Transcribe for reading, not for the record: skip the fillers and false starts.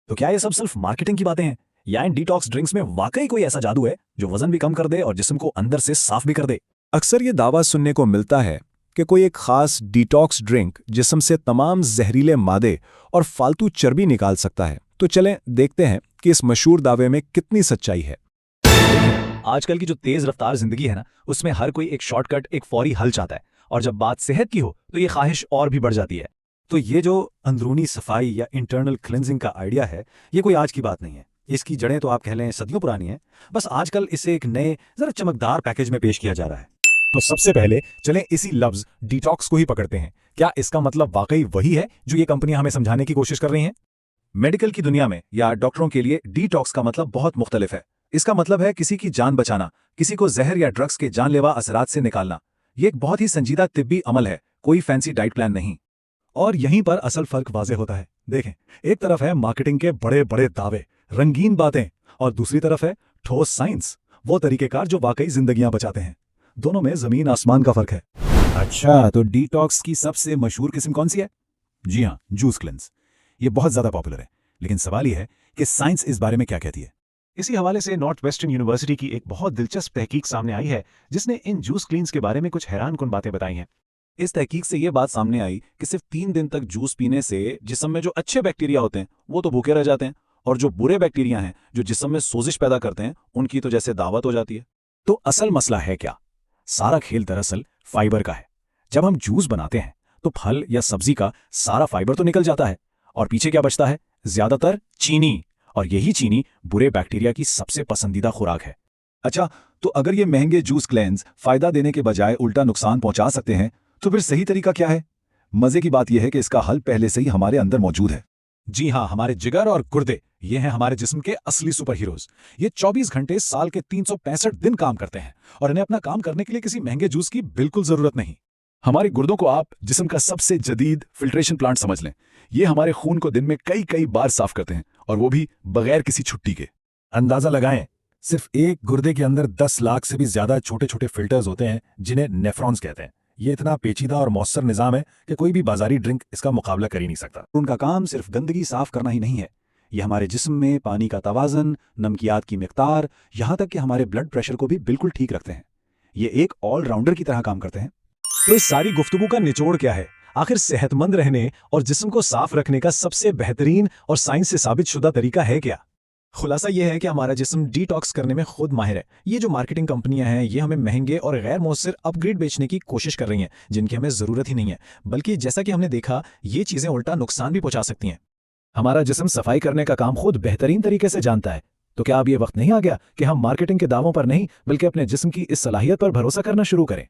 तो क्या ये सब सिर्फ मार्केटिंग की बातें हैं, या इन डिटॉक्स ड्रिंक्स में वाकई कोई ऐसा जादू है जो वजन भी कम कर दे और जिस्म को अंदर से साफ भी कर दे? अक्सर ये दावा सुनने को मिलता है कि कोई एक खास डिटॉक्स ड्रिंक जिस्म से तमाम जहरीले मादे और फालतू चर्बी निकाल सकता है। तो चलें देखते हैं कि इस मशहूर दावे में कितनी सच्चाई है। आजकल की जो तेज रफ्तार जिंदगी है ना, उसमें हर कोई एक शॉर्टकट, एक फौरी हल चाहता है, और जब बात सेहत की हो तो ये ख्वाहिश और भी बढ़ जाती है। तो ये जो अंदरूनी सफाई या इंटरनल क्लिनजिंग का आइडिया है, ये कोई आज की बात नहीं है। इसकी जड़ें तो आप कह लें सदियों पुरानी हैं। बस आजकल इसे एक नए जरा चमकदार पैकेज में पेश किया जा रहा है। तो सबसे पहले चलें इसी लफ्ज डिटॉक्स को ही पकड़ते हैं। क्या इसका मतलब वाकई वही है जो ये कंपनियां हमें समझाने की कोशिश कर रही हैं? मेडिकल की दुनिया में या डॉक्टरों के लिए डिटॉक्स का मतलब बहुत मुख्तलिफ है। इसका मतलब है किसी की जान बचाना, किसी को जहर या ड्रग्स के जानलेवा असरात से निकालना। ये एक बहुत ही संजीदा तिब्बी अमल है, कोई फैंसी डाइट प्लान नहीं। और यहीं पर असल फर्क वाजे होता है। देखें, एक तरफ है मार्केटिंग के बड़े बड़े दावे, रंगीन बातें, और दूसरी तरफ है ठोस साइंस, वो तरीकेकार जो वाकई जिंदगियां बचाते हैं। दोनों में जमीन आसमान का फर्क है। अच्छा, तो डिटॉक्स की सबसे मशहूर किस्म कौन सी है? जी हाँ, जूस क्लेंस। ये बहुत ज्यादा पॉपुलर है, लेकिन सवाल यह है कि साइंस इस बारे में क्या कहती है। इसी हवाले से नॉर्थ वेस्टर्न यूनिवर्सिटी की एक बहुत दिलचस्प तहकीक सामने आई है, जिसने इन जूस क्लीन्स के बारे में कुछ हैरानकुन बातें बताई हैं। इस तहकीक से यह बात सामने आई कि सिर्फ 3 दिन तक जूस पीने से जिस्म में जो अच्छे बैक्टीरिया होते हैं वो तो भूखे रह जाते हैं, और जो बुरे बैक्टीरिया हैं जो जिस्म में सोजिश पैदा करते हैं उनकी तो जैसे दावत हो जाती है। तो असल मसला है क्या? सारा खेल दरअसल फाइबर का है। जब हम जूस बनाते हैं तो फल या सब्जी का सारा फाइबर तो निकल जाता है, और पीछे क्या बचता है? ज्यादातर चीनी, और यही चीनी बुरे बैक्टीरिया की सबसे पसंदीदा खुराक है। अच्छा, तो अगर ये महंगे जूस क्लेंस फायदा देने के बजाय उल्टा नुकसान पहुंचा सकते हैं, तो फिर सही तरीका क्या है? मजे की बात यह है कि इसका हल पहले से ही हमारे अंदर मौजूद है। जी हाँ, हमारे जिगर और गुर्दे, ये हैं हमारे जिस्म के असली सुपर हीरोज। ये 24 घंटे साल के 365 दिन काम करते हैं, और इन्हें अपना काम करने के लिए किसी महंगे जूस की बिल्कुल जरूरत नहीं। हमारे गुर्दों को आप जिस्म का सबसे जदीद फिल्ट्रेशन प्लांट समझ लें। ये हमारे खून को दिन में कई कई बार साफ करते हैं, और वो भी बगैर किसी छुट्टी के। अंदाजा लगाएं, सिर्फ एक गुर्दे के अंदर 10 लाख से भी ज्यादा छोटे छोटे फिल्टर्स होते हैं, जिन्हें नेफ्रॉन्स कहते हैं। ये इतना पेचीदा और मौसर निजाम है कि कोई भी बाजारी ड्रिंक इसका मुकाबला कर ही नहीं सकता। उनका काम सिर्फ गंदगी साफ करना ही नहीं है, ये हमारे जिस्म में पानी का तवाज़न, नमकियात की मिकदार, यहाँ तक कि हमारे ब्लड प्रेशर को भी बिल्कुल ठीक रखते हैं। ये एक ऑलराउंडर की तरह काम करते हैं। तो इस सारी गुफ्तगू का निचोड़ क्या है? आखिर सेहतमंद रहने और जिस्म को साफ रखने का सबसे बेहतरीन और साइंस से साबित शुदा तरीका है क्या? खुलासा यह है कि हमारा जिस्म डिटॉक्स करने में खुद माहिर है। ये जो मार्केटिंग कंपनियां हैं, ये हमें महंगे और गैर मौसर अपग्रेड बेचने की कोशिश कर रही हैं, जिनकी हमें जरूरत ही नहीं है। बल्कि जैसा कि हमने देखा, ये चीजें उल्टा नुकसान भी पहुंचा सकती हैं। हमारा जिस्म सफाई करने का काम खुद बेहतरीन तरीके से जानता है। तो क्या अब ये वक्त नहीं आ गया कि हम मार्केटिंग के दावों पर नहीं, बल्कि अपने जिस्म की इस सलाहियत पर भरोसा करना शुरू करें?